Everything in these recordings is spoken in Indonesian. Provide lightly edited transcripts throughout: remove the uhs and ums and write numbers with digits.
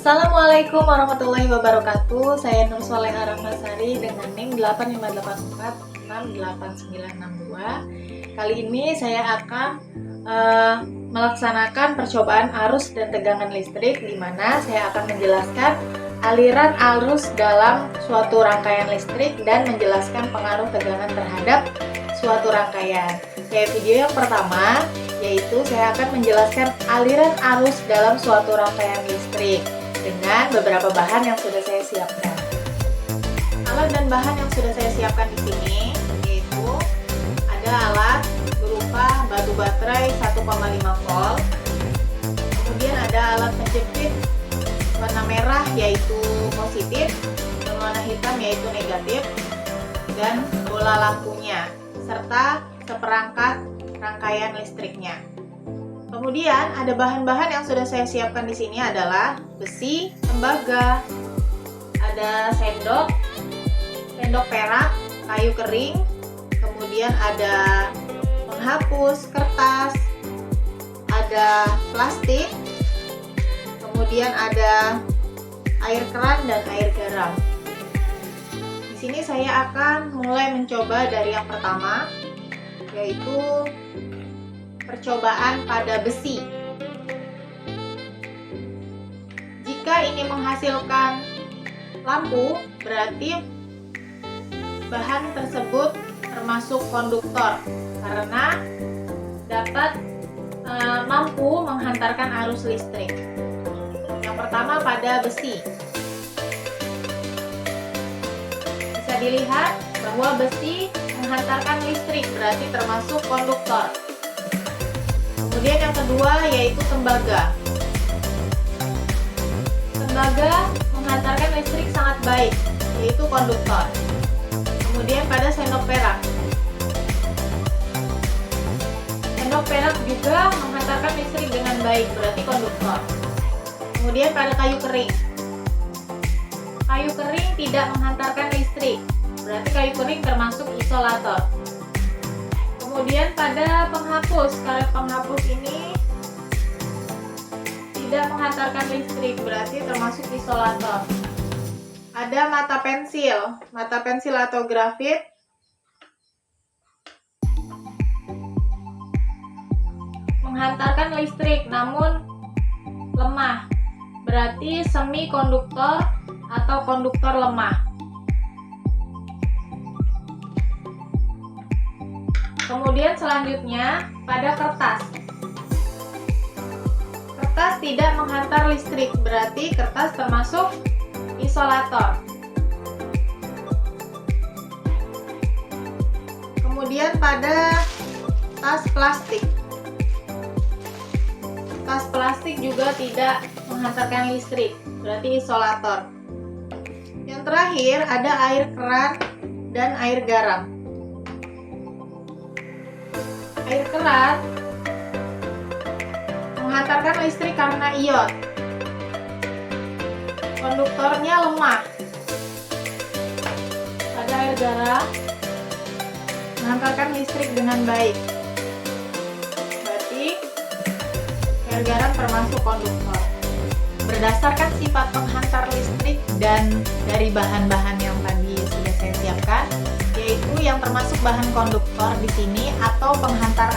Assalamualaikum warahmatullahi wabarakatuh. Saya Nur Soleh Arafasari dengan NIM 858468962. Kali ini saya akan melaksanakan percobaan arus dan tegangan listrik, di mana saya akan menjelaskan aliran arus dalam suatu rangkaian listrik dan menjelaskan pengaruh tegangan terhadap suatu rangkaian. Video yang pertama, yaitu saya akan menjelaskan aliran arus dalam suatu rangkaian listrik dengan beberapa bahan yang sudah saya siapkan. Alat dan bahan yang sudah saya siapkan di sini yaitu ada alat berupa batu baterai 1,5 volt, kemudian ada alat penjepit warna merah yaitu positif dan warna hitam yaitu negatif, dan bola lampunya serta seperangkat rangkaian listriknya. Kemudian ada bahan-bahan yang sudah saya siapkan di sini adalah besi, tembaga, ada sendok perak, kayu kering, kemudian ada penghapus, kertas, ada plastik, kemudian ada air keran dan air garam. Di sini saya akan mulai mencoba dari yang pertama, yaitu percobaan pada besi. Jika ini menghasilkan lampu, berarti bahan tersebut termasuk konduktor karena dapat mampu menghantarkan arus listrik. Yang pertama pada besi. Bisa dilihat bahwa besi menghantarkan listrik, berarti termasuk konduktor. Kemudian yang kedua yaitu tembaga. Tembaga menghantarkan listrik sangat baik, yaitu konduktor. Kemudian pada sendok perak. Sendok perak juga menghantarkan listrik dengan baik, berarti konduktor. Kemudian pada kayu kering. Kayu kering tidak menghantarkan listrik, berarti kayu kering termasuk isolator. Kemudian pada penghapus, karet penghapus ini tidak menghantarkan listrik, berarti termasuk isolator. Ada mata pensil atau grafit menghantarkan listrik namun lemah, berarti semi konduktor atau konduktor lemah. Kemudian selanjutnya pada kertas. Kertas tidak menghantar listrik, berarti kertas termasuk isolator. Kemudian pada tas plastik. Tas plastik juga tidak menghantarkan listrik, berarti isolator. Yang terakhir ada air keran dan air garam. Air keran menghantarkan listrik karena ion. Konduktornya lemah. Pada air garam menghantarkan listrik dengan baik. Berarti air garam termasuk konduktor. Berdasarkan sifat penghantar listrik dan dari bahan-bahan yang tadi sudah saya siapkan, yaitu yang termasuk bahan konduktor di sini atau penghantar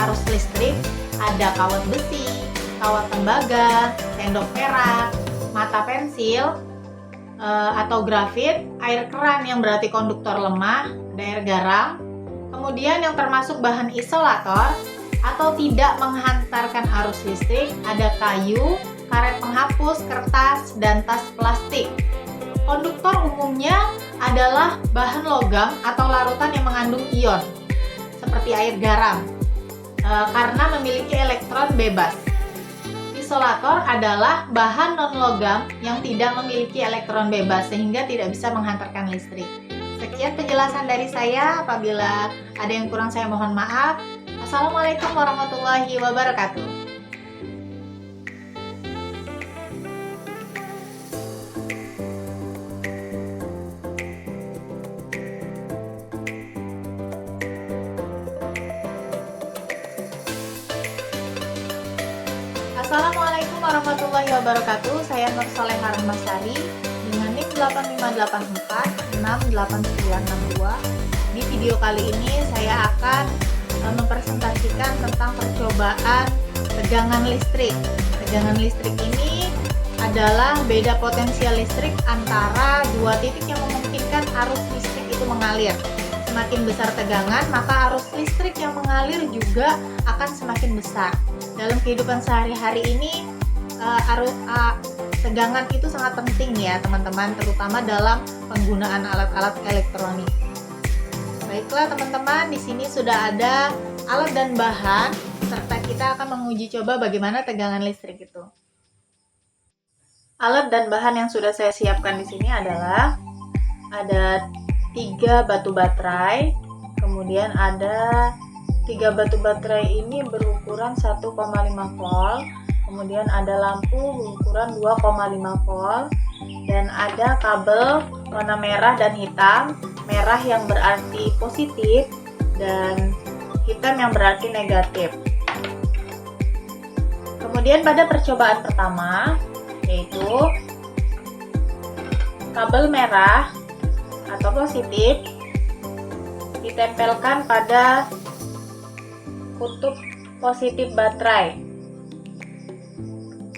arus listrik, ada kawat besi, kawat tembaga, sendok perak, mata pensil atau grafit, air keran yang berarti konduktor lemah, ada air garam. Kemudian yang termasuk bahan isolator atau tidak menghantarkan arus listrik, ada kayu, karet penghapus, kertas, dan tas plastik. Konduktor umumnya adalah bahan logam atau larutan yang mengandung ion, seperti air garam, karena memiliki elektron bebas. Isolator adalah bahan non-logam yang tidak memiliki elektron bebas, sehingga tidak bisa menghantarkan listrik. Sekian penjelasan dari saya, apabila ada yang kurang saya mohon maaf. Assalamualaikum warahmatullahi wabarakatuh. Assalamualaikum warahmatullahi wabarakatuh. Saya Nur Soleha Rahmasari dengan NIM 85846892. Di video kali ini saya akan mempresentasikan tentang percobaan tegangan listrik. Tegangan listrik ini adalah beda potensial listrik antara dua titik yang memungkinkan arus listrik itu mengalir. Semakin besar tegangan, maka arus listrik yang mengalir juga akan semakin besar. Dalam kehidupan sehari-hari ini, tegangan itu sangat penting ya teman-teman, terutama dalam penggunaan alat-alat elektronik. Baiklah teman-teman, di sini sudah ada alat dan bahan, serta kita akan menguji coba bagaimana tegangan listrik itu. Alat dan bahan yang sudah saya siapkan di sini adalah ada 3 batu baterai, kemudian ada 3 batu baterai ini berukuran 1,5 volt, kemudian ada lampu berukuran 2,5 volt, dan ada kabel warna merah dan hitam. Merah yang berarti positif dan hitam yang berarti negatif. Kemudian pada percobaan pertama, yaitu kabel merah atau positif ditempelkan pada kutub positif baterai,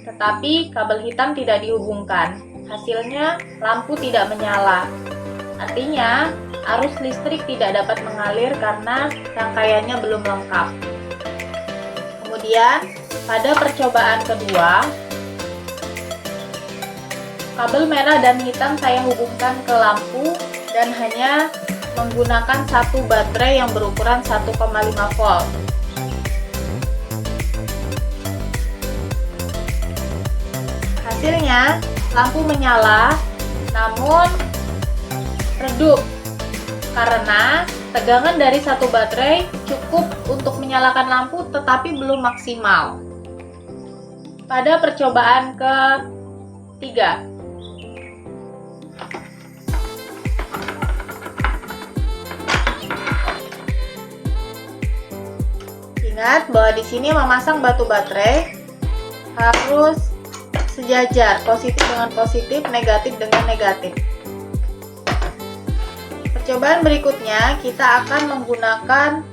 tetapi kabel hitam tidak dihubungkan. Hasilnya lampu tidak menyala. Artinya arus listrik tidak dapat mengalir karena rangkaiannya belum lengkap. Kemudian pada percobaan kedua, kabel merah dan hitam saya hubungkan ke lampu dan hanya menggunakan satu baterai yang berukuran 1,5 volt. Hasilnya lampu menyala namun redup karena tegangan dari satu baterai cukup untuk menyalakan lampu tetapi belum maksimal. Pada percobaan ketiga, ingat bahwa di sini memasang batu baterai harus sejajar, positif dengan positif, negatif dengan negatif. Percobaan berikutnya kita akan menggunakan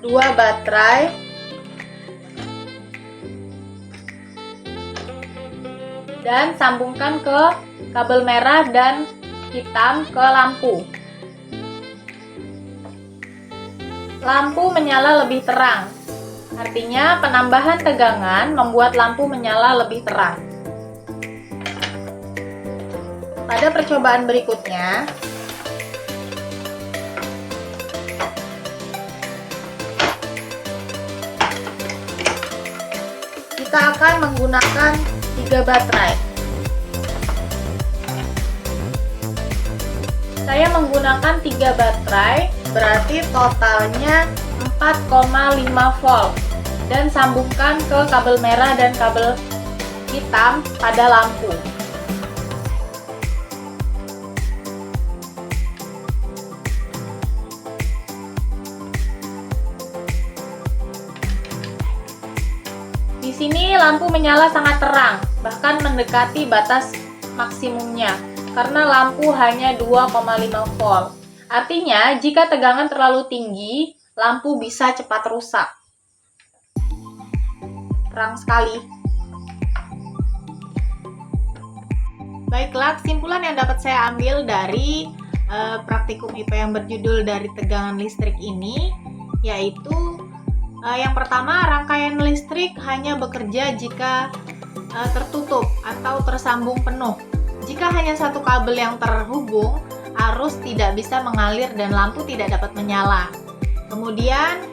2 baterai dan sambungkan ke kabel merah dan hitam ke lampu. Lampu menyala lebih terang, artinya penambahan tegangan membuat lampu menyala lebih terang. Pada percobaan berikutnya, kita akan menggunakan 3 baterai. Saya menggunakan 3 baterai, berarti totalnya 4,5 volt, dan sambungkan ke kabel merah dan kabel hitam pada lampu. Di sini lampu menyala sangat terang, bahkan mendekati batas maksimumnya, karena lampu hanya 2,5 volt. Artinya, jika tegangan terlalu tinggi, lampu bisa cepat rusak. Terang sekali. Baiklah, kesimpulan yang dapat saya ambil dari praktikum IPA yang berjudul dari tegangan listrik ini, yaitu yang pertama, rangkaian listrik hanya bekerja jika tertutup atau tersambung penuh. Jika hanya satu kabel yang terhubung, arus tidak bisa mengalir dan lampu tidak dapat menyala. Kemudian,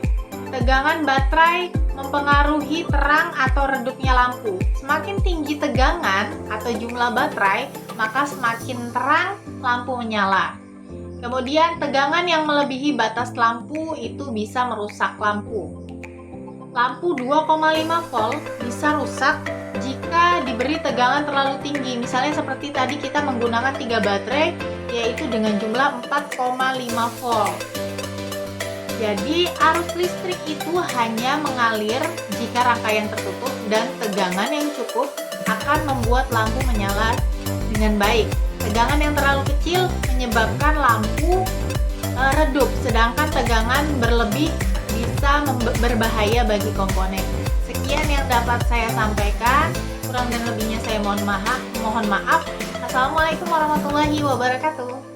tegangan baterai mempengaruhi terang atau redupnya lampu. Semakin tinggi tegangan atau jumlah baterai, maka semakin terang lampu menyala. Kemudian, tegangan yang melebihi batas lampu itu bisa merusak lampu. Lampu 2,5 volt bisa rusak jika diberi tegangan terlalu tinggi. Misalnya seperti tadi kita menggunakan 3 baterai, yaitu dengan jumlah 4,5 volt. Jadi arus listrik itu hanya mengalir jika rangkaian tertutup dan tegangan yang cukup akan membuat lampu menyala dengan baik. Tegangan yang terlalu kecil menyebabkan lampu redup, sedangkan tegangan berlebih bisa berbahaya bagi komponen. Sekian yang dapat saya sampaikan, kurang dan lebihnya saya mohon maaf. Assalamualaikum warahmatullahi wabarakatuh.